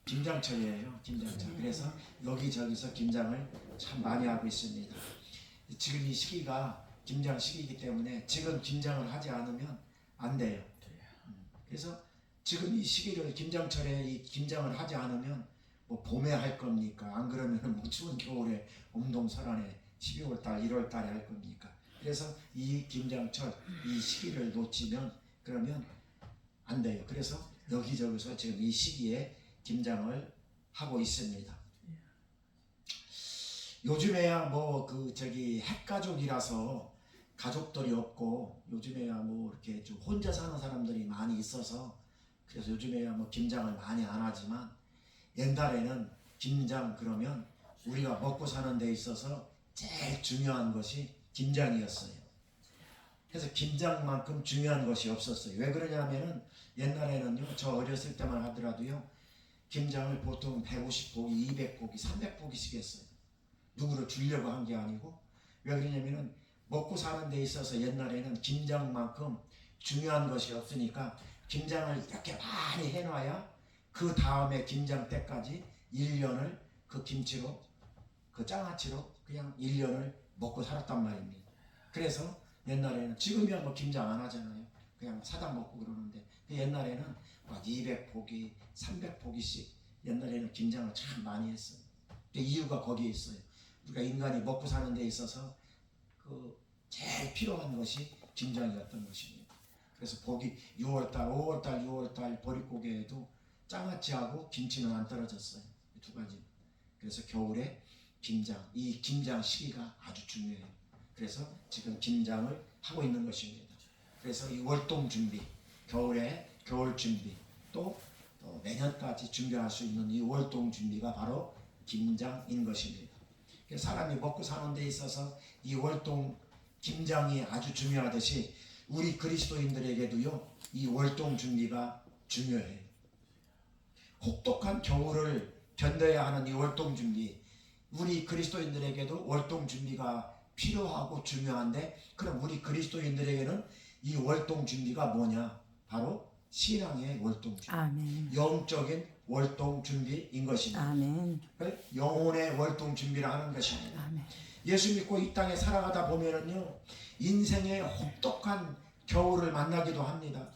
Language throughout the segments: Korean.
김장철이에요. 김장철. 그래서 여기저기서 김장을 참 많이 하고 있습니다. 지금 이 시기가 김장 시기이기 때문에 지금 김장을 하지 않으면 안 돼요. 그래서 지금 이 시기를 김장철에 이 김장을 하지 않으면 뭐 봄에 할 겁니까? 안 그러면 뭐 추운 겨울에 엄동설안에 12월 달, 1월 달에 할 겁니까? 그래서 이 김장철 이 시기를 놓치면 그러면 안 돼요. 그래서 여기저기서 지금 이 시기에 김장을 하고 있습니다. 요즘에야 뭐 핵가족이라서 가족들이 없고 요즘에야 뭐 이렇게 좀 혼자 사는 사람들이 많이 있어서 그래서 요즘에야 뭐 김장을 많이 안 하지만 옛날에는 김장 그러면 우리가 먹고 사는 데 있어서 제일 중요한 것이 김장이었어요. 그래서 김장만큼 중요한 것이 없었어요. 왜 그러냐면은 옛날에는요, 저 어렸을 때만 하더라도요, 김장을 보통 150포기, 200포기, 300포기씩 했어요. 누구를 주려고 한 게 아니고. 왜 그러냐면은 먹고 사는 데 있어서 옛날에는 김장만큼 중요한 것이 없으니까 김장을 이렇게 많이 해놔야 그 다음에 김장 때까지 1년을 그 김치로, 그 장아찌로 그냥 1년을 먹고 살았단 말입니다. 그래서 옛날에는, 지금이야 뭐 김장 안 하잖아요. 그냥 사다 먹고 그러는데 그 옛날에는 막 200포기, 300포기씩 옛날에는 김장을 참 많이 했어요. 그 이유가 거기에 있어요. 우리가 인간이 먹고 사는 데 있어서 그 제일 필요한 것이 김장이었던 것입니다. 그래서 보기 6월달, 5월달, 6월달 보릿고개에도 장아찌하고 김치는 안 떨어졌어요. 이 두 가지. 그래서 겨울에 김장, 이 김장 시기가 아주 중요해요. 그래서 지금 김장을 하고 있는 것입니다. 그래서 이 월동 준비, 겨울에 겨울 준비, 또 내년까지 준비할 수 있는 이 월동 준비가 바로 김장인 것입니다. 사람이 먹고 사는 데 있어서 이 월동 김장이 아주 중요하듯이 우리 그리스도인들에게도요, 이 월동 준비가 중요해요. 혹독한 겨울을 견뎌야 하는 이 월동 준비, 우리 그리스도인들에게도 월동 준비가 필요하고 중요한데, 그럼 우리 그리스도인들에게는 이 월동 준비가 뭐냐? 바로 신앙의 월동 준비, 아멘. 영적인 월동 준비인 것입니다. 아멘. 영혼의 월동 준비를 하는 것입니다. 아멘. 예수 믿고 이 땅에 살아가다 보면은요, 인생의 혹독한 겨울을 만나기도 합니다.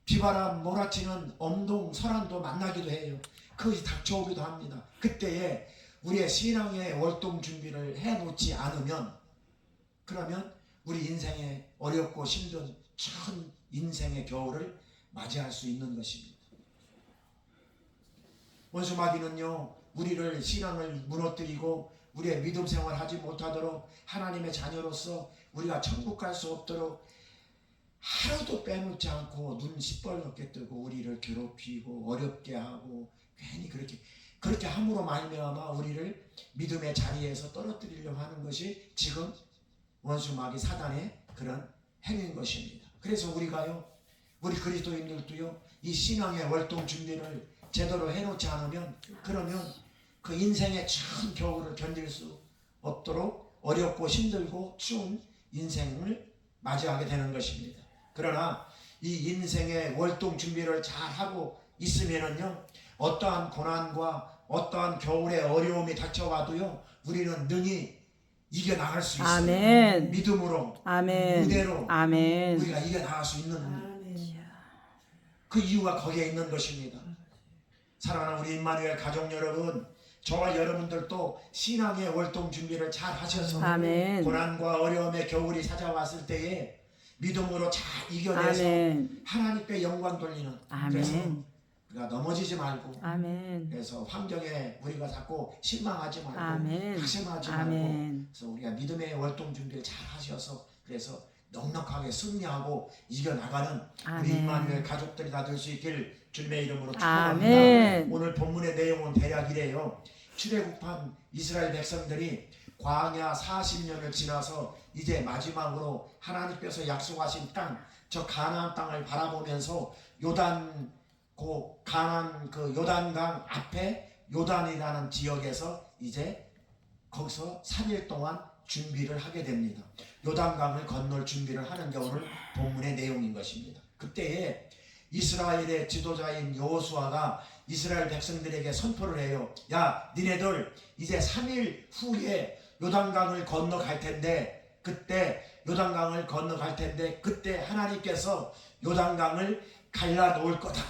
비바람 몰아치는 엄동 설안도 만나기도 해요. 그것이 닥쳐오기도 합니다. 그때에 우리의 신앙의 월동 준비를 해놓지 않으면, 그러면 우리 인생의 어렵고 힘든 큰 인생의 겨울을 맞이할 수 있는 것입니다. 원수마귀는요, 우리를 신앙을 무너뜨리고 우리의 믿음 생활 하지 못하도록, 하나님의 자녀로서 우리가 천국 갈 수 없도록 하루도 빼놓지 않고 눈 시뻘겋게 뜨고 우리를 괴롭히고 어렵게 하고, 괜히 그렇게 함으로 말미암아 우리를 믿음의 자리에서 떨어뜨리려고 하는 것이 지금 원수마귀 사단의 그런 행위인 것입니다. 그래서 우리가요, 우리 그리스도인들도요, 이 신앙의 월동 준비를 제대로 해놓지 않으면, 그러면 그 인생의 큰 겨울을 견딜 수 없도록 어렵고 힘들고 추운 인생을 맞이하게 되는 것입니다. 그러나 이 인생의 월동 준비를 잘 하고 있으면은요, 어떠한 고난과 어떠한 겨울의 어려움이 닥쳐와도요, 우리는 능히 이겨나갈 수 있어요. 아멘. 믿음으로, 아멘. 은혜로 아멘. 우리가 이겨나갈 수 있는 그 이유가 거기에 있는 것입니다. 사랑하는 우리 임마누엘 가족 여러분, 저와 여러분들도 신앙의 월동 준비를 잘 하셔서 아멘. 고난과 어려움의 겨울이 찾아왔을 때에 믿음으로 잘 이겨내서 아멘. 하나님께 영광 돌리는, 그래서 아멘. 우리가 넘어지지 말고, 아멘. 그래서 환경에 우리가 자꾸 실망하지 말고 아멘. 낙심하지 말고, 아멘. 그래서 우리가 믿음의 월동 준비를 잘 하셔서 그래서 넉넉하게 승리하고 이겨나가는 우리 아멘. 임마누엘 가족들이 다 될 수 있길 주님의 이름으로 아멘. 축복합니다. 오늘 본문의 내용은 대략 이래요. 출애굽한 이스라엘 백성들이 광야 40년을 지나서 이제 마지막으로 하나님께서 약속하신 땅, 저 가나안 땅을 바라보면서 가나안 그 요단강 앞에 요단이라는 지역에서 이제 거기서 3일 동안 준비를 하게 됩니다. 요단강을 건널 준비를 하는 게 오늘 본문의 내용인 것입니다. 그때에 이스라엘의 지도자인 여호수아가 이스라엘 백성들에게 선포를 해요. 야, 니네들 이제 3일 후에 요단강을 건너갈 텐데 그때 하나님께서 요단강을 갈라 놓을 거다.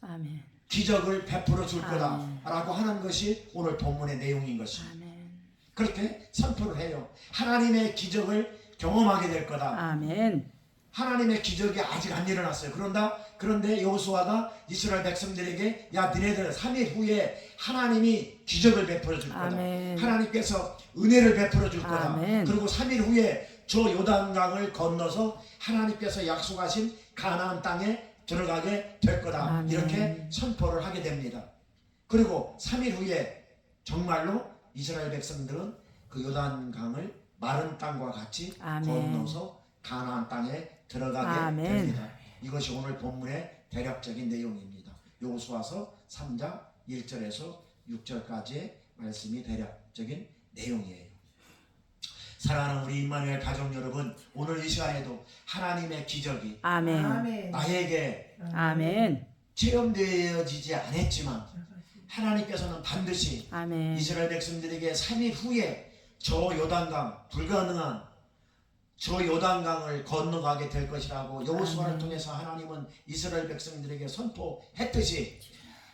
아멘. 기적을 베풀어 줄 거다. 아멘. 라고 하는 것이 오늘 본문의 내용인 것입니다. 아멘. 그렇게 선포를 해요. 하나님의 기적을 경험하게 될 거다. 아멘. 하나님의 기적이 아직 안 일어났어요. 그런데 여호수아가 이스라엘 백성들에게 야, 니네들 3일 후에 하나님이 기적을 베풀어 줄 거다. 아멘. 하나님께서 은혜를 베풀어 줄 거다. 아멘. 그리고 3일 후에 저 요단강을 건너서 하나님께서 약속하신 가나안 땅에 들어가게 될 거다. 아멘. 이렇게 선포를 하게 됩니다. 그리고 3일 후에 정말로 이스라엘 백성들은 그 요단강을 마른 땅과 같이 아멘. 건너서 가나안 땅에 들어가게 아멘. 됩니다. 이것이 오늘 본문의 대략적인 내용입니다. 여호수아서 3장 1절에서 6절까지의 말씀이 대략적인 내용이에요. 사랑하는 우리 임마누엘 가족 여러분, 오늘 이 시간에도 하나님의 기적이 아멘. 나에게 아멘. 체험되어지지 않았지만 하나님께서는 반드시 아멘. 이스라엘 백성들에게 3일 후에 저 요단강, 불가능한 저 요단강을 건너가게 될 것이라고 여호수아를 통해서 하나님은 이스라엘 백성들에게 선포했듯이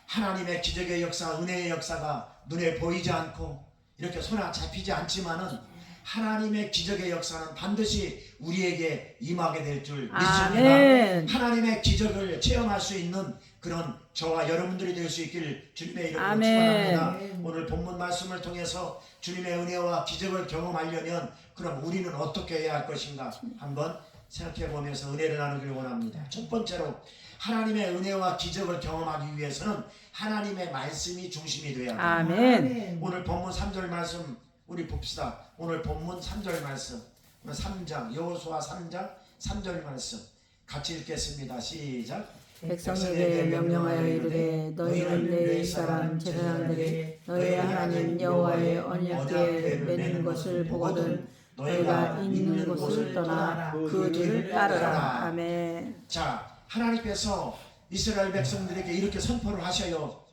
하나님의 기적의 역사, 은혜의 역사가 눈에 보이지 않고 이렇게 손에 잡히지 않지만은 하나님의 기적의 역사는 반드시 우리에게 임하게 될 줄 믿습니다. 아멘. 하나님의 기적을 체험할 수 있는 그런 저와 여러분들이 될 수 있기를 주님의 이름으로 아멘. 축원합니다. 오늘 본문 말씀을 통해서 주님의 은혜와 기적을 경험하려면 그럼 우리는 어떻게 해야 할 것인가 한번 생각해 보면서 은혜를 나누길 원합니다. 첫 번째로 하나님의 은혜와 기적을 경험하기 위해서는 하나님의 말씀이 중심이 되어야 합니다. 아멘. 오늘 본문 3절 말씀 우리 봅시다. 오늘 본문 3절 말씀, 오늘 3장 여호수아 3장 3절 말씀 같이 읽겠습니다. 시작. 백성에게 명령하여 이르되 너희는 내 이스라엘 제사장들이 너희의 하나님 여호와의 언약궤를 매는 것을 보거든 너희가 있는 곳을 떠나 그 뒤를 따르라. 아멘. 자, 하나님께서 이스라엘 백성들에게 이렇게 선포를 하셔요.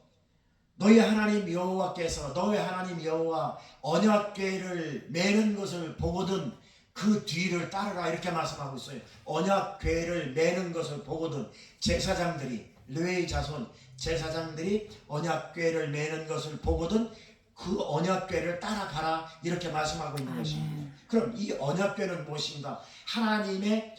너희 하나님 여호와께서 너희 하나님 여호와 언약궤를 매는 것을 보거든 그 뒤를 따르라 이렇게 말씀하고 있어요. 언약궤를 매는 것을 보거든 제사장들이 레위 자손 제사장들이 언약궤를 매는 것을 보거든 그 언약궤를 따라가라 이렇게 말씀하고 있는 것입니다. 그럼 이 언약궤는 무엇인가? 하나님의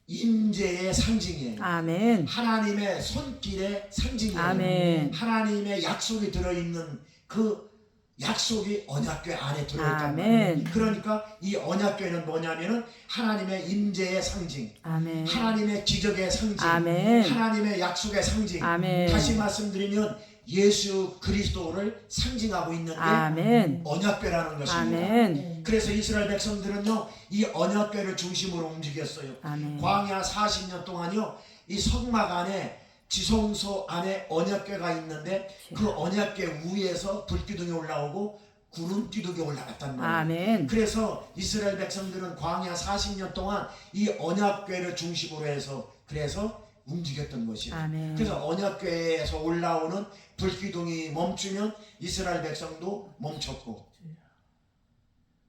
임재의 상징이에요. 아멘. 하나님의 손길의 상징이에요. 아멘. 하나님의 약속이 들어있는 그 약속이 언약궤 안에 들어있단 아멘. 말이에요. 그러니까 이 언약궤는 뭐냐면은 하나님의 임재의 상징, 아멘. 하나님의 기적의 상징, 아멘. 하나님의 약속의 상징. 아멘. 다시 말씀드리면 예수 그리스도를 상징하고 있는 게 아멘. 언약궤라는 것입니다. 아멘. 그래서 이스라엘 백성들은요 이 언약궤를 중심으로 움직였어요. 아멘. 광야 40년 동안요 이 성막 안에 지성소 안에 언약궤가 있는데 그 언약궤 위에서 불기둥이 올라오고 구름기둥이 올라갔단 말이에요. 아멘. 그래서 이스라엘 백성들은 광야 40년 동안 이 언약궤를 중심으로 해서 그래서 움직였던 것이에요. 아멘. 그래서 언약궤에서 올라오는 불기둥이 멈추면 이스라엘 백성도 멈췄고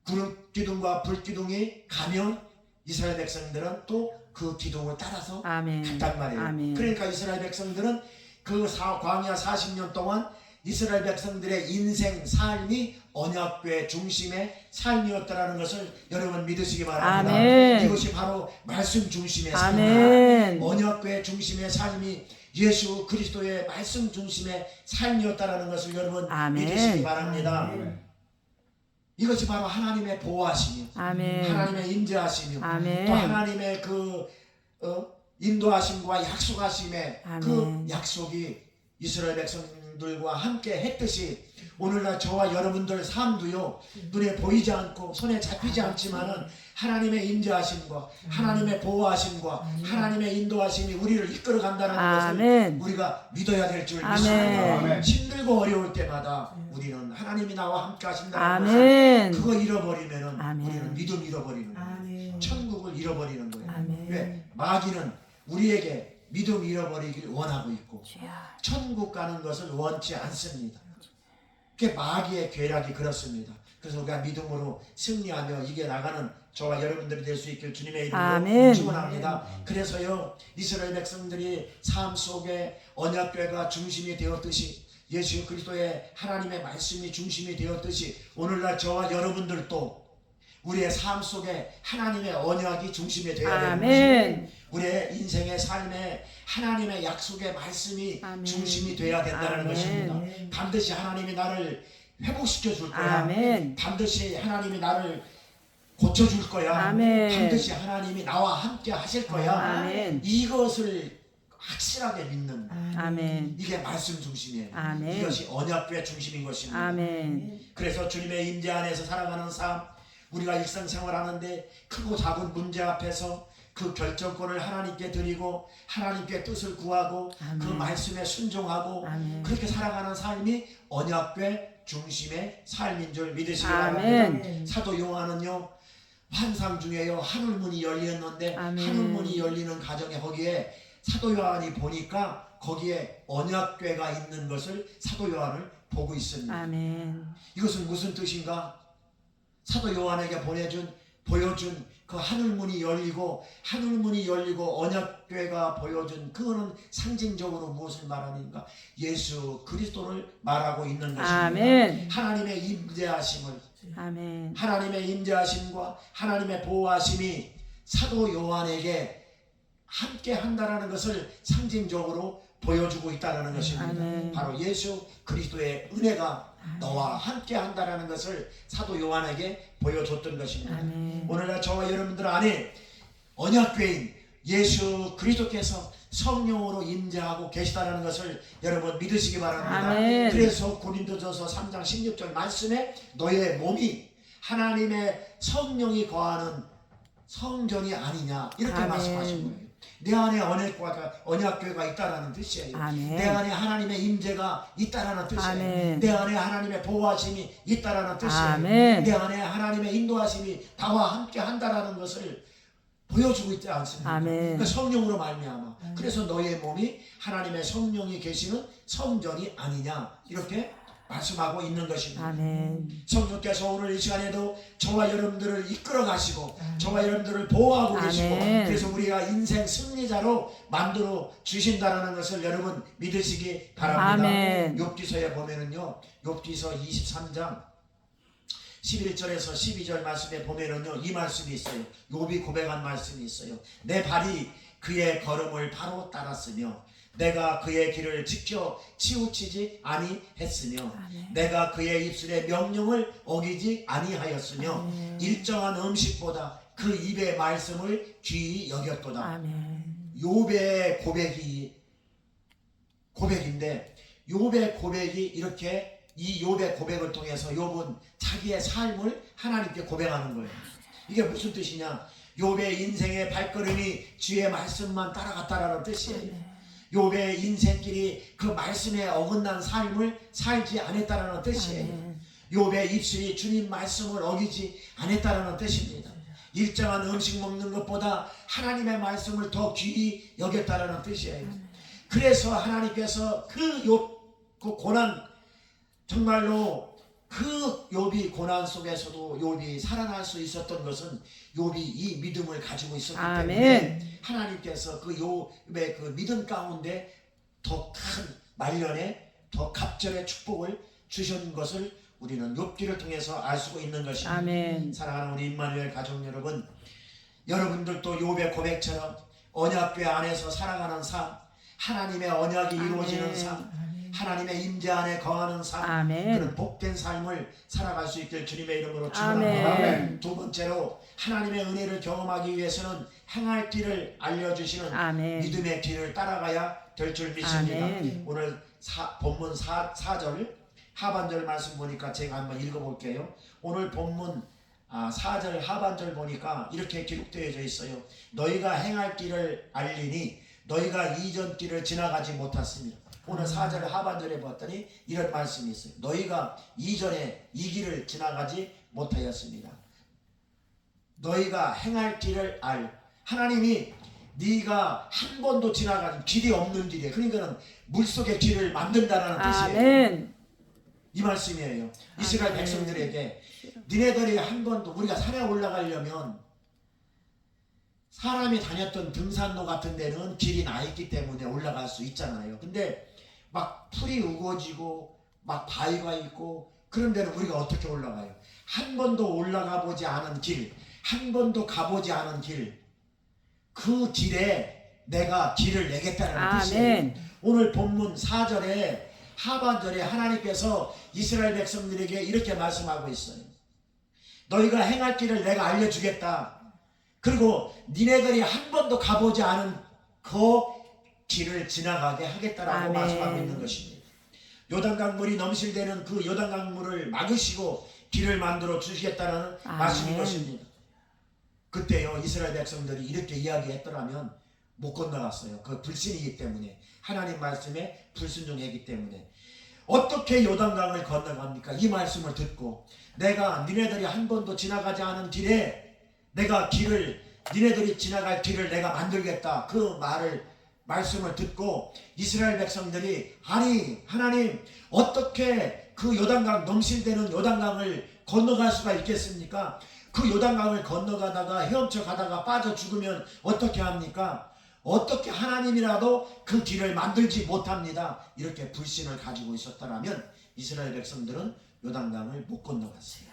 구름기둥과 불기둥이 가면 이스라엘 백성들은 또 그 기둥을 따라서 아멘. 갔단 말이에요. 아멘. 그러니까 이스라엘 백성들은 그 광야 40년 동안 이스라엘 백성들의 인생 삶이 언약궤 중심의 삶이었다라는 것을 여러분 믿으시기 바랍니다. 아멘. 이것이 바로 말씀 중심의 삶이다. 아멘. 언약궤 중심의 삶이 예수 그리스도의 말씀 중심의 삶이었다라는 것을 여러분 아멘. 믿으시기 바랍니다. 이것이 바로 하나님의 보호하심이요, 아멘. 하나님의 임재하심이요, 아멘. 또 하나님의 그 인도하심과 약속하심의 그 아멘. 약속이 이스라엘 백성들과 함께 했듯이 오늘날 저와 여러분들 삶도요 눈에 보이지 않고 손에 잡히지 않지만은 하나님의 임재하심과 하나님의 보호하심과 하나님의 인도하심이 우리를 이끌어 간다는 것을 아멘. 우리가 믿어야 될 줄 아멘. 믿습니다. 힘들고 어려울 때마다 우리는 하나님이 나와 함께 하신다는 것을 아멘. 그거 잃어버리면은 아멘. 우리는 믿음 잃어버리는 거예요. 천국을 잃어버리는 거예요. 아멘. 왜? 마귀는 우리에게 믿음 잃어버리길 원하고 있고 주여. 천국 가는 것을 원치 않습니다. 그게 마귀의 괴락이 그렇습니다. 그래서 우리가 믿음으로 승리하며 이겨나가는 저와 여러분들이 될 수 있길 주님의 이름으로 아멘. 축원합니다. 그래서요 이스라엘 백성들이 삶 속에 언약궤가 중심이 되었듯이 예수 그리스도의 하나님의 말씀이 중심이 되었듯이 오늘날 저와 여러분들도 우리의 삶 속에 하나님의 언약이 중심이 되어야 되는 아멘. 것입니다. 우리의 인생의 삶에 하나님의 약속의 말씀이 아멘. 중심이 되어야 된다는 아멘. 것입니다. 반드시 하나님이 나를 회복시켜 줄 거야. 아멘. 반드시 하나님이 나를 고쳐줄 거야. 아멘. 반드시 하나님이 나와 함께 하실 거야. 아멘. 이것을 확실하게 믿는 아멘. 이게 말씀 중심이에요. 아멘. 이것이 언약궤 중심인 것입니다. 아멘. 그래서 주님의 임재 안에서 살아가는 삶, 우리가 일상생활하는데 크고 작은 문제 앞에서 그 결정권을 하나님께 드리고 하나님께 뜻을 구하고 아멘. 그 말씀에 순종하고 아멘. 그렇게 살아가는 삶이 언약궤 중심의 삶인 줄 믿으시기 아멘. 바랍니다. 사도 요한은요 환상 중에요 하늘문이 열렸는데 아멘. 하늘문이 열리는 가정에 거기에 사도 요한이 보니까 거기에 언약궤가 있는 것을 사도 요한을 보고 있습니다. 아멘. 이것은 무슨 뜻인가? 사도 요한에게 보여준 그 하늘문이 열리고 언약궤가 보여준 그거는 상징적으로 무엇을 말하는가? 예수 그리스도를 말하고 있는 것입니다. 아멘. 하나님의 임재하심을 아멘. 하나님의 임재하심과 하나님의 보호하심이 사도 요한에게 함께 한다라는 것을 상징적으로 보여주고 있다는 것입니다. 아멘. 바로 예수 그리스도의 은혜가 너와 함께 한다라는 것을 사도 요한에게 보여줬던 것입니다. 아멘. 오늘날 저와 여러분들 안에 언약궤인 예수 그리스도께서 성령으로 임재하고 계시다는 것을 여러분 믿으시기 바랍니다. 아멘. 그래서 고린도전서 3장 16절 말씀에 너의 몸이 하나님의 성령이 거하는 성전이 아니냐 이렇게 아멘. 말씀하신 거예요. 내 안에 언약궤가 있다라는 뜻이에요. 아멘. 내 안에 하나님의 임재가 있다라는 뜻이에요. 아멘. 내 안에 하나님의 보호하심이 있다라는 뜻이에요. 아멘. 내 안에 하나님의 인도하심이 나와 함께 한다라는 것을 보여주고 있지 않습니까? 아멘. 그러니까 성령으로 말미암아. 그래서 너의 몸이 하나님의 성령이 계시는 성전이 아니냐 이렇게 말씀하고 있는 것입니다. 아멘. 성령께서 오늘 이 시간에도 저와 여러분들을 이끌어 가시고 저와 여러분들을 보호하고 계시고 아멘. 그래서 우리가 인생 승리자로 만들어 주신다는 것을 여러분 믿으시기 바랍니다. 아멘. 욥기서에 보면은요 욥기서 23장 11절에서 12절 말씀에 보면은요 이 말씀이 있어요. 욥이 고백한 말씀이 있어요. 내 발이 그의 걸음을 바로 따랐으며 내가 그의 길을 지켜 치우치지 아니했으며 아멘. 내가 그의 입술의 명령을 어기지 아니하였으며 아멘. 일정한 음식보다 그 입의 말씀을 귀히 여겼도다. 아멘. 욥의 고백인데 욥의 고백이 이렇게 이 욥의 고백을 통해서 욥은 자기의 삶을 하나님께 고백하는 거예요. 이게 무슨 뜻이냐? 욥의 인생의 발걸음이 주의 말씀만 따라갔다라는 뜻이에요. 욥의 인생길이 그 말씀에 어긋난 삶을 살지 않았다라는 뜻이에요. 아멘. 욥의 입술이 주님 말씀을 어기지 않았다라는 뜻입니다. 일정한 음식 먹는 것보다 하나님의 말씀을 더 귀히 여겼다라는 뜻이에요. 그래서 하나님께서 그 고난 정말로 그 욥이 고난 속에서도 욥이 살아날 수 있었던 것은 욥이 이 믿음을 가지고 있었기 아멘. 때문에 하나님께서 그 욥의 그 믿음 가운데 더 큰 말년에 더 갑절의 축복을 주신 것을 우리는 욥기를 통해서 알 수 있는 것입니다. 아멘. 사랑하는 우리 임마누엘 가족 여러분, 여러분들도 욥의 고백처럼 언약궤 안에서 살아가는 삶, 하나님의 언약이 이루어지는 아멘. 삶, 하나님의 임재 안에 거하는 삶, 아멘. 그런 복된 삶을 살아갈 수 있길 주님의 이름으로 아멘. 축원합니다. 두 번째로 하나님의 은혜를 경험하기 위해서는 행할 길을 알려주시는 아멘. 믿음의 길을 따라가야 될 줄 믿습니다. 아멘. 오늘 본문 4절 하반절 말씀 보니까 제가 한번 읽어볼게요. 오늘 본문 4절 하반절 보니까 이렇게 기록되어져 있어요. 너희가 행할 길을 알리니 너희가 이전 길을 지나가지 못했습니다. 오늘 4절 하반절에 봤더니 이런 말씀이 있어요. 너희가 이전에 이 길을 지나가지 못하였습니다. 너희가 행할 길을 하나님이 네가 한 번도 지나간 길이 없는 길이에요. 그러니까는 물속에 길을 만든다라는 뜻이에요. 아멘. 이 말씀이에요. 이스라엘 아멘. 백성들에게 니네들이 한 번도 우리가 산에 올라가려면 사람이 다녔던 등산로 같은 데는 길이 나 있기 때문에 올라갈 수 있잖아요. 근데 막 풀이 우거지고 막 바위가 있고 그런 데는 우리가 어떻게 올라가요? 한 번도 올라가 보지 않은 길, 한 번도 가보지 않은 길, 그 길에 내가 길을 내겠다는 뜻이에요. 아멘. 오늘 본문 4절에 하반절에 하나님께서 이스라엘 백성들에게 이렇게 말씀하고 있어요. 너희가 행할 길을 내가 알려주겠다. 그리고 니네들이 한 번도 가보지 않은 그 길을 지나가게 하겠다라고 아멘. 말씀하고 있는 것입니다. 요단강물이 넘실대는 그 요단강물을 막으시고 길을 만들어 주시겠다는 아멘. 말씀인 것입니다. 그때요 이스라엘 백성들이 이렇게 이야기했더라면 못 건너갔어요. 그 불신이기 때문에, 하나님 말씀에 불순종했기 때문에. 어떻게 요단강을 건너갑니까? 이 말씀을 듣고 내가 니네들이 한 번도 지나가지 않은 길에 내가 길을, 니네들이 지나갈 길을 내가 만들겠다, 그 말씀을 듣고 이스라엘 백성들이 아니 하나님 어떻게 그 요단강 넘실대는 요단강을 건너갈 수가 있겠습니까? 그 요단강을 건너가다가 헤엄쳐 가다가 빠져 죽으면 어떻게 합니까? 어떻게 하나님이라도 그 길을 만들지 못합니다. 이렇게 불신을 가지고 있었다면 이스라엘 백성들은 요단강을 못 건너갔어요.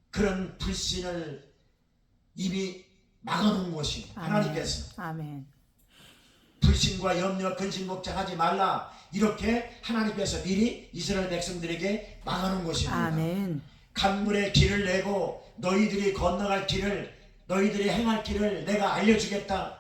그런 불신을 이미 막아놓은 것이 하나님께서 아멘. 불신과 염려, 근심 걱정하지 말라, 이렇게 하나님께서 미리 이스라엘 백성들에게 막아놓은 것입니다. 아멘. 강물의 길을 내고 너희들이 건너갈 길을, 너희들이 행할 길을 내가 알려주겠다.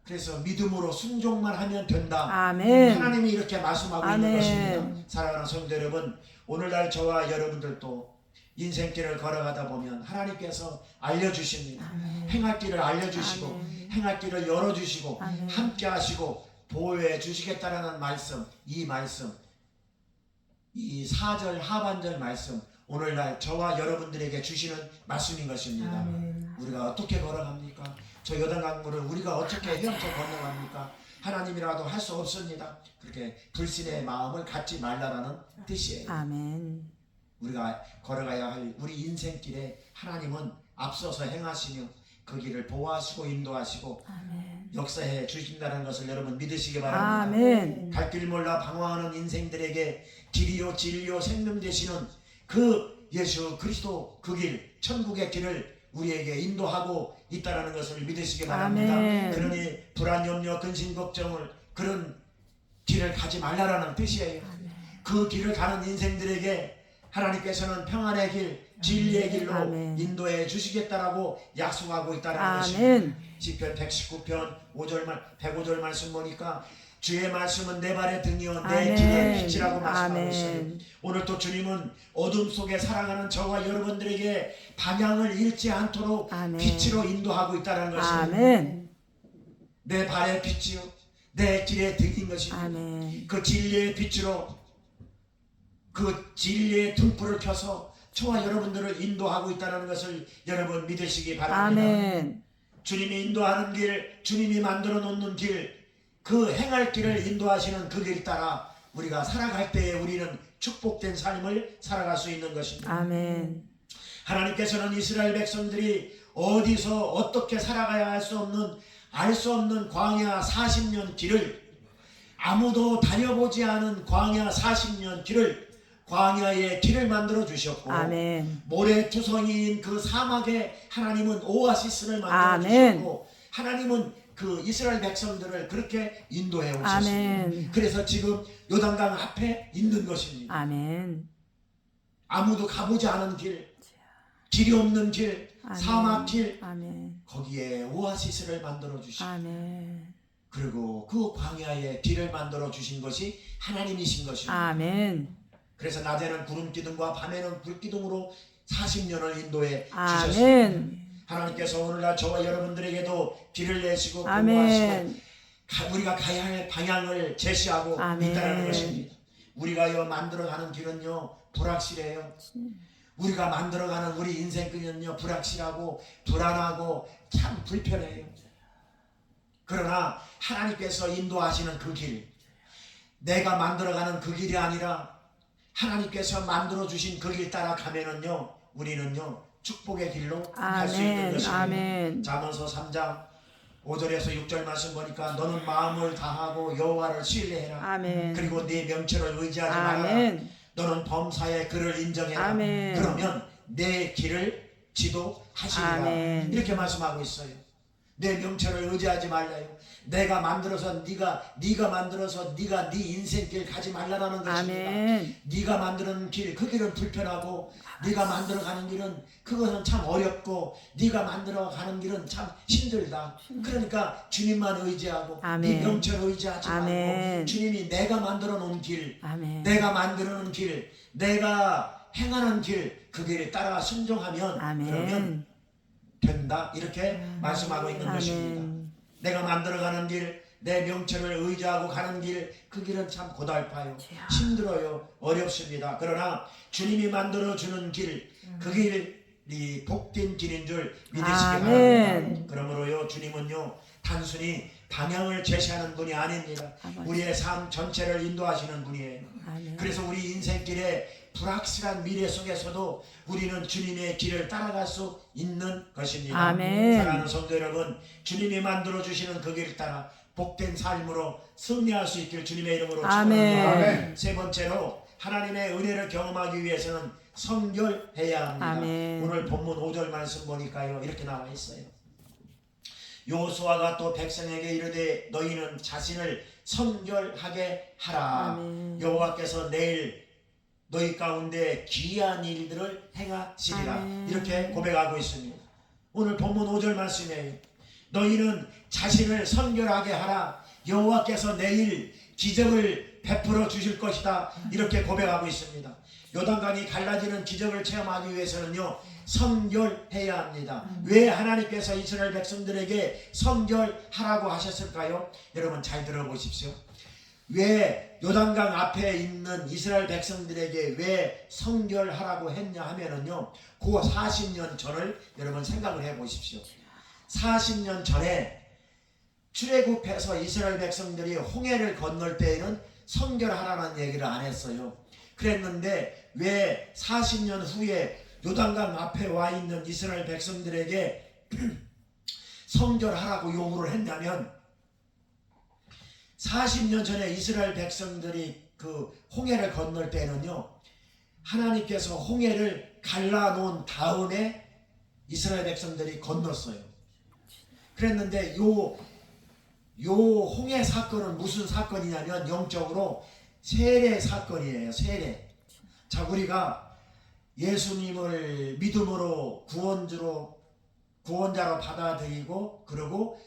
그래서 믿음으로 순종만 하면 된다. 아멘. 하나님이 이렇게 말씀하고 있는 아멘. 것입니다. 사랑하는 성도 여러분, 오늘날 저와 여러분들도 인생길을 걸어가다 보면 하나님께서 알려주십니다. 아멘. 행할 길을 알려주시고 아멘. 행할 길을 열어주시고 아멘. 함께 하시고 보호해 주시겠다라는 말씀, 이 말씀, 이 4절 하반절 말씀, 오늘날 저와 여러분들에게 주시는 말씀인 것입니다. 아멘. 우리가 어떻게 걸어갑니까? 저 요단강물을 우리가 어떻게 헤엄쳐 건너갑니까? 하나님이라도 할 수 없습니다. 그렇게 불신의 마음을 갖지 말라라는 뜻이에요. 아멘. 우리가 걸어가야 할 우리 인생길에 하나님은 앞서서 행하시며 그 길을 보호하시고 인도하시고 아멘. 역사해 주신다는 것을 여러분 믿으시기 바랍니다. 아멘. 갈 길 몰라 방황하는 인생들에게 길이요 진리요 생명 되시는 그 예수 그리스도 그 길, 천국의 길을 우리에게 인도하고 있다는 것을 믿으시기 바랍니다. 아멘. 그러니 불안, 염려, 근심, 걱정을, 그런 길을 가지 말라라는 뜻이에요. 그 길을 가는 인생들에게 하나님께서는 평안의 길, 진리의 길로 아멘. 인도해 주시겠다라고 약속하고 있다는 것입니다. 아멘. 시편 119편 105절 말씀 보니까 주의 말씀은 내 발의 등이요 내 아멘. 길의 빛이라고 말씀하고 아멘. 있어요. 오늘 또 주님은 어둠 속에 살아가는 저와 여러분들에게 방향을 잃지 않도록 아멘. 빛으로 인도하고 있다는 것입니다. 아멘. 내 발의 빛이요 내 길의 등인 것입니다. 아멘. 그 진리의 빛으로, 그 진리의 등불을 켜서 저와 여러분들을 인도하고 있다는 것을 여러분 믿으시기 바랍니다. 아멘. 주님이 인도하는 길, 주님이 만들어 놓는 길, 그 행할 길을 인도하시는 그 길 따라 우리가 살아갈 때에 우리는 축복된 삶을 살아갈 수 있는 것입니다. 아멘. 하나님께서는 이스라엘 백성들이 어디서 어떻게 살아가야 할 수 없는, 알 수 없는 광야 40년 길을, 아무도 다녀보지 않은 광야 40년 길을, 광야의 길을 만들어 주셨고, 아멘. 모래투성이인 그 사막에 하나님은 오아시스를 만들어 아멘. 주셨고, 하나님은 그 이스라엘 백성들을 그렇게 인도해 오셨습니다. 아멘. 그래서 지금 요단강 앞에 있는 것입니다. 아멘. 아무도 가보지 않은 길, 길이 없는 길, 아멘. 사막길, 아멘. 거기에 오아시스를 만들어 주시고, 아멘. 그리고 그 광야에 길을 만들어 주신 것이 하나님이신 것입니다. 아멘. 그래서 낮에는 구름 기둥과 밤에는 불 기둥으로 40년을 인도해 주셨습니다. 아멘. 하나님께서 오늘날 저와 여러분들에게도 길을 내시고 보호하시고 아멘. 우리가 가야 할 방향을 제시하고 아멘. 있다는 것입니다. 우리가 만들어가는 길은요 불확실해요. 우리가 만들어가는 우리 인생은요 불확실하고 불안하고 참 불편해요. 그러나 하나님께서 인도하시는 그 길, 내가 만들어가는 그 길이 아니라 하나님께서 만들어주신 그 길 따라가면은요 우리는요 축복의 길로 갈 수 있는 것입니다. 아멘. 잠언서 3장 5절에서 6절 말씀 보니까 너는 마음을 다하고 여호와를 신뢰해라. 아멘. 그리고 네 명철을 의지하지 마라. 아멘. 너는 범사의 그를 인정해라. 아멘. 그러면 내 길을 지도하시리라. 아멘. 이렇게 말씀하고 있어요. 내 명철을 의지하지 말라요. 내가 만들어서 네가 만들어서 네가 네 인생길 가지 말라는 것입니다. 아멘. 네가 만드는 길, 그 길은 불편하고 네가 만들어가는 길은 그것은 참 어렵고 네가 만들어가는 길은 참 힘들다. 그러니까 주님만 의지하고 아멘. 네 명철을 의지하지 아멘. 말고 주님이 내가 만들어 놓은 길, 아멘. 내가 만들어 놓은 길, 내가 행하는 길, 그 길에 따라 순종하면 그러면 아멘. 된다. 이렇게 말씀하고 있는 것입니다. 아멘. 내가 만들어가는 길, 내 명철을 의지하고 가는 길, 그 길은 참 고달파요. 힘들어요. 어렵습니다. 그러나 주님이 만들어주는 길, 그 길이 복된 길인 줄 믿으시기 바랍니다. 그러므로요 주님은요 단순히 방향을 제시하는 분이 아닙니다. 우리의 삶 전체를 인도하시는 분이에요. 아멘. 그래서 우리 인생길에 불확실한 미래 속에서도 우리는 주님의 길을 따라갈 수 있는 것입니다. 아멘. 사랑하는 성도 여러분, 주님이 만들어주시는 그 길을 따라 복된 삶으로 승리할 수 있길 주님의 이름으로 축원합니다. 아멘. 세 번째로 하나님의 은혜를 경험하기 위해서는 성결해야 합니다. 아멘. 오늘 본문 5절 말씀 보니까요 이렇게 나와 있어요. 여호수아가 또 백성에게 이르되 너희는 자신을 성결하게 하라. 아멘. 여호와께서 내일 너희 가운데 귀한 일들을 행하시리라. 아멘. 이렇게 고백하고 있습니다. 오늘 본문 5절 말씀이에요. 너희는 자신을 성결하게 하라. 여호와께서 내일 기적을 베풀어 주실 것이다. 이렇게 고백하고 있습니다. 요단강이 갈라지는 기적을 체험하기 위해서는요 성결해야 합니다. 왜 하나님께서 이스라엘 백성들에게 성결하라고 하셨을까요? 여러분 잘 들어보십시오. 왜 요단강 앞에 있는 이스라엘 백성들에게 왜 성결하라고 했냐 하면은요 그 40년 전을 여러분 생각을 해 보십시오. 40년 전에 출애굽해서 이스라엘 백성들이 홍해를 건널 때에는 성결하라는 얘기를 안 했어요. 그랬는데 왜 40년 후에 요단강 앞에 와 있는 이스라엘 백성들에게 성결하라고 요구를 했냐면 40년 전에 이스라엘 백성들이 그 홍해를 건널 때는요 하나님께서 홍해를 갈라놓은 다음에 이스라엘 백성들이 건넜어요. 그랬는데 요 홍해 사건은 무슨 사건이냐면 영적으로 세례 사건이에요. 세례. 자, 우리가 예수님을 믿음으로 구원자로 받아들이고 그리고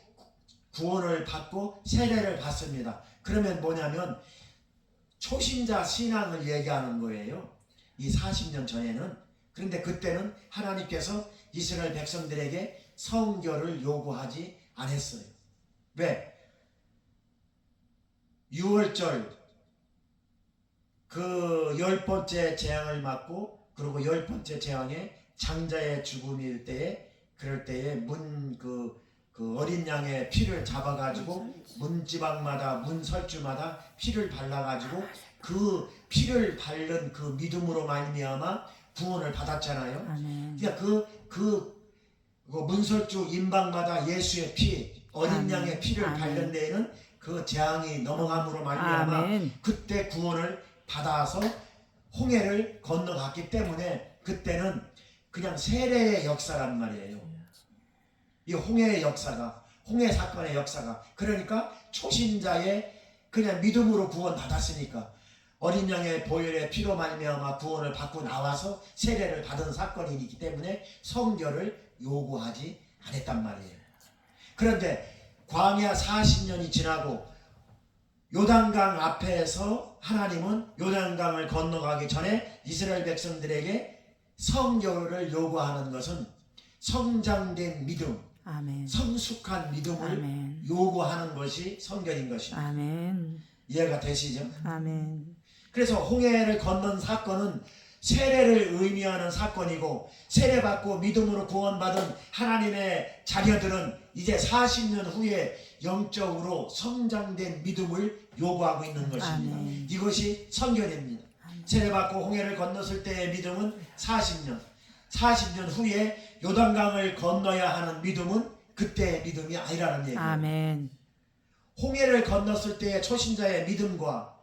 구원을 받고 세례를 받습니다. 그러면 뭐냐면 초신자 신앙을 얘기하는 거예요. 이 40년 전에는. 그런데 그때는 하나님께서 이스라엘 백성들에게 성결을 요구하지 않았어요. 왜? 6월절 그 10번째 재앙을 맞고 그리고 10번째 재앙에 장자의 죽음일 때에 그럴 때에 그 어린 양의 피를 잡아가지고 문지방마다 문설주마다 피를 발라가지고 그 피를 바른 그 믿음으로 말미암아 구원을 받았잖아요. 아멘. 그러니까 그 문설주 임방마다 예수의 피, 어린 아멘. 양의 피를 아멘. 바른 데에는 그 재앙이 넘어감으로 말미암아 아멘. 그때 구원을 받아서 홍해를 건너갔기 때문에 그때는 그냥 세례의 역사란 말이에요. 이 홍해의 역사가, 홍해 사건의 역사가, 그러니까 초신자의 그냥 믿음으로 구원 받았으니까 어린 양의 보혈의 피로 말미암아 구원을 받고 나와서 세례를 받은 사건이기 때문에 성결을 요구하지 않았단 말이에요. 그런데 광야 40년이 지나고 요단강 앞에서 하나님은 요단강을 건너가기 전에 이스라엘 백성들에게 성결을 요구하는 것은 성장된 믿음, 아멘. 성숙한 믿음을 아멘. 요구하는 것이 성결인 것입니다. 아멘. 이해가 되시죠? 아멘. 그래서 홍해를 건넌 사건은 세례를 의미하는 사건이고, 세례받고 믿음으로 구원받은 하나님의 자녀들은 이제 40년 후에 영적으로 성장된 믿음을 요구하고 있는 것입니다. 아멘. 이것이 성결입니다. 세례받고 홍해를 건넜을 때의 믿음은 40년 후에 요단강을 건너야 하는 믿음은 그때의 믿음이 아니라는 얘기예요. 아멘. 홍해를 건넜을 때의 초신자의 믿음과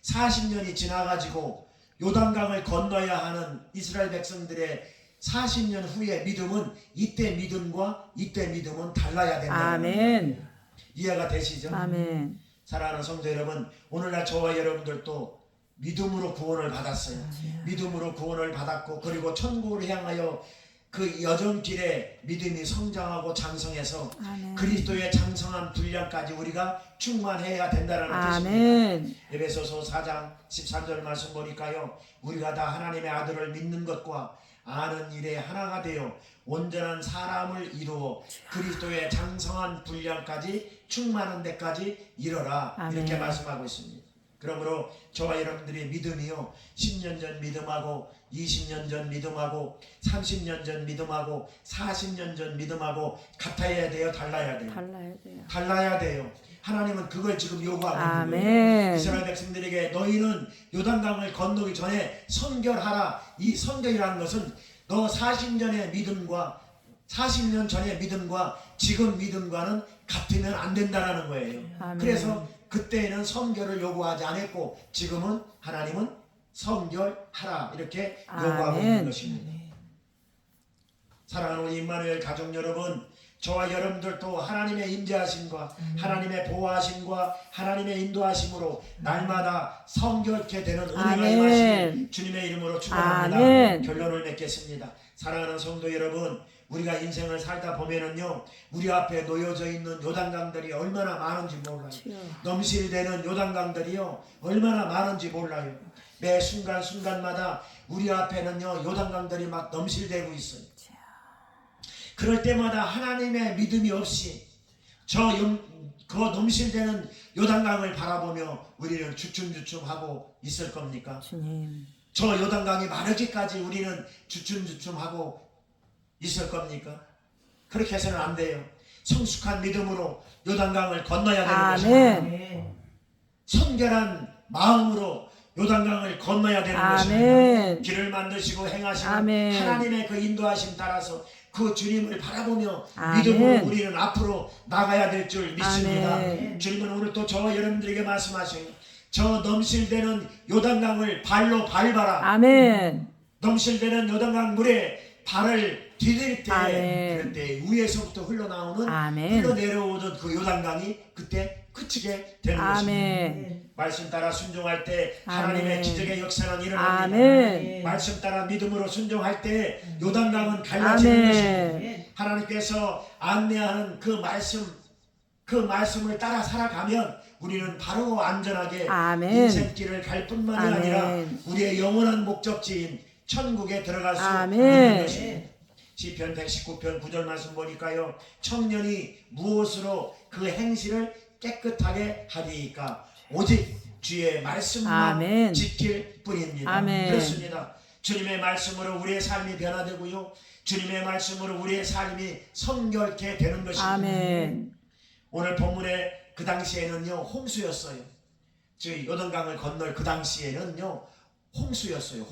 40년이 지나가지고 요단강을 건너야 하는 이스라엘 백성들의 40년 후의 믿음은 이때 믿음과 이때 믿음은 달라야 된다. 아멘. 이해가 되시죠? 아멘. 사랑하는 성도 여러분, 오늘날 저와 여러분들도 믿음으로 구원을 받았어요. 믿음으로 구원을 받았고, 그리고 천국을 향하여 그 여정길에 믿음이 성장하고 장성해서 아멘. 그리스도의 장성한 분량까지 우리가 충만해야 된다는 뜻입니다. 아멘. 에베소서 4장 13절 말씀 보니까요, 우리가 다 하나님의 아들을 믿는 것과 아는 일에 하나가 되어 온전한 사람을 이루어 그리스도의 장성한 분량까지 충만한 데까지 이르라. 아멘. 이렇게 말씀하고 있습니다. 그러므로 저와 여러분들의 믿음이요, 10년 전 믿음하고 20년 전 믿음하고 30년 전 믿음하고 40년 전 믿음하고 같아야 돼요, 달라야 돼요? 달라야 돼요. 달라야 돼요. 하나님은 그걸 지금 요구하고 있는 거예요. 아멘. 이스라엘 백성들에게 너희는 요단강을 건너기 전에 선결하라. 이 선결이라는 것은 너 40년의 믿음과 40년 전의 믿음과 지금 믿음과는 같으면 안 된다라는 거예요. 아멘. 그래서 그때에는 선결을 요구하지 않았고, 지금은 하나님은 선결하라 이렇게 요구하고 아멘. 있는 것입니다. 사랑하는 우리 임마누엘 가족 여러분, 저와 여러분들도 하나님의 임재하심과 하나님의 보호하심과 하나님의 인도하심으로 날마다 성결케 되는 은혜가 아멘. 임하시길 주님의 이름으로 축원합니다. 아멘. 결론을 맺겠습니다. 사랑하는 성도 여러분, 우리가 인생을 살다 보면은요, 우리 앞에 놓여져 있는 요단강들이 얼마나 많은지 몰라요. 넘실대는 요단강들이요, 얼마나 많은지 몰라요. 매 순간순간마다 우리 앞에는요, 요단강들이 막 넘실대고 있어요. 그럴 때마다 하나님의 믿음이 없이 그 넘실대는 요단강을 바라보며 우리는 주춤주춤하고 있을 겁니까? 주님. 저 요단강이 마르기까지 우리는 주춤주춤하고 있을 겁니까? 그렇게 해서는 안 돼요. 성숙한 믿음으로 요단강을 건너야 되는 것입니다. 아멘. 성결한 마음으로 요단강을 건너야 되는 아멘. 것입니다. 길을 만드시고 행하시는 아멘. 하나님의 그 인도하심 따라서 그 주님을 바라보며 아멘. 믿음으로 우리는 앞으로 나가야 될 줄 믿습니다. 아멘. 주님은 오늘 또 저와 여러분들에게 말씀하셔요. 저 넘실대는 요단강을 발로 밟아라. 아멘. 넘실대는 요단강 물에 발을 디딜 때, 아멘. 그럴 때 위에서부터 흘러나오는 아멘. 흘러내려오던 그 요단강이 그때 그치게 되는 것입니다. 아멘. 말씀 따라 순종할 때 하나님의 아멘. 기적의 역사는 일어납니다. 아멘. 말씀 따라 믿음으로 순종할 때 요단강은 갈라지는 것입니다. 아멘. 하나님께서 안내하는 그 말씀을 따라 살아가면 우리는 바로 안전하게 아멘. 인생길을 갈 뿐만이 아멘. 아니라 우리의 영원한 목적지인 천국에 들어갈 수 아멘. 있는 것입니다. 시편 119편 9절 말씀 보니까요, 청년이 무엇으로 그 행실을 깨끗하게 하리이까? 오직 주의 말씀만 아멘. 지킬 뿐입니다. 아멘. 그렇습니다. 주님의 말씀으로 우리의 삶이 변화되고요, 주님의 말씀으로 우리의 삶이 성결케 되는 것입니다. 아멘. 오늘 본문에 그 당시에는요, 홍수였어요. 즉 요단강을 건널 그 당시에는요, 홍수였어요.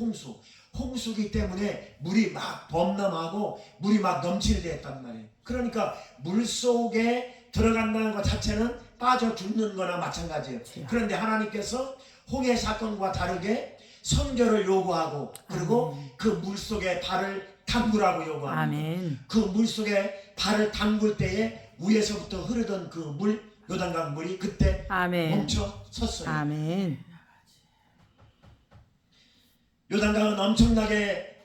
홍수기 때문에 물이 막 범람하고 물이 막 넘칠대했단 말이에요. 그러니까 물 속에 들어간다는 것 자체는 빠져 죽는 거나 마찬가지예요. 그런데 하나님께서 홍해 사건과 다르게 성결을 요구하고, 그리고 그 물 속에 발을 담그라고 요구합니다. 아멘. 그 물 속에 발을 담글 때에 위에서부터 흐르던 그 물, 요단강 물이 그때 아멘. 멈춰 섰어요. 아멘. 요단강은 엄청나게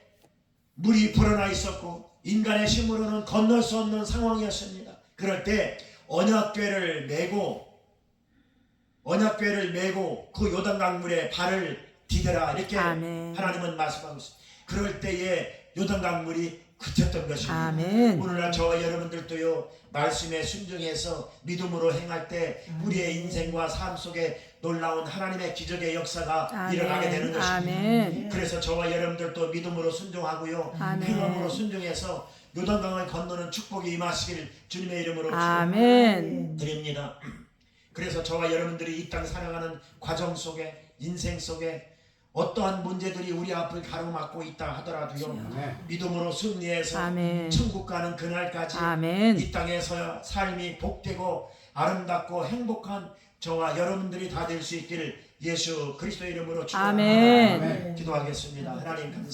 물이 불어나 있었고 인간의 힘으로는 건널 수 없는 상황이었습니다. 그럴 때 언약궤를 메고 그 요단강 물에 발을 디뎌라 이렇게 아멘. 하나님은 말씀하고 있습니다. 그럴 때에 요단강 물이 그쳤던 것입니다. 아멘. 오늘날 저와 여러분들도요, 말씀에 순종해서 믿음으로 행할 때 우리의 인생과 삶 속에 놀라운 하나님의 기적의 역사가 아멘. 일어나게 되는 것입니다. 아멘. 그래서 저와 여러분들도 믿음으로 순종하고요. 아멘. 행함으로 순종해서 요단강을 건너는 축복이 임하시길 주님의 이름으로 아멘. 축원드립니다. 그래서 저와 여러분들이 이 땅 살아가는 과정 속에 인생 속에 어떠한 문제들이 우리 앞을 가로막고 있다 하더라도요. 믿음으로 승리해서 아멘. 천국 가는 그날까지 아멘. 이 땅에서 삶이 복되고 아름답고 행복한 저와 여러분들이 다 될 수 있기를 예수 그리스도 이름으로 축원합니다. 아멘. 기도하겠습니다. 하나님 감사합니다.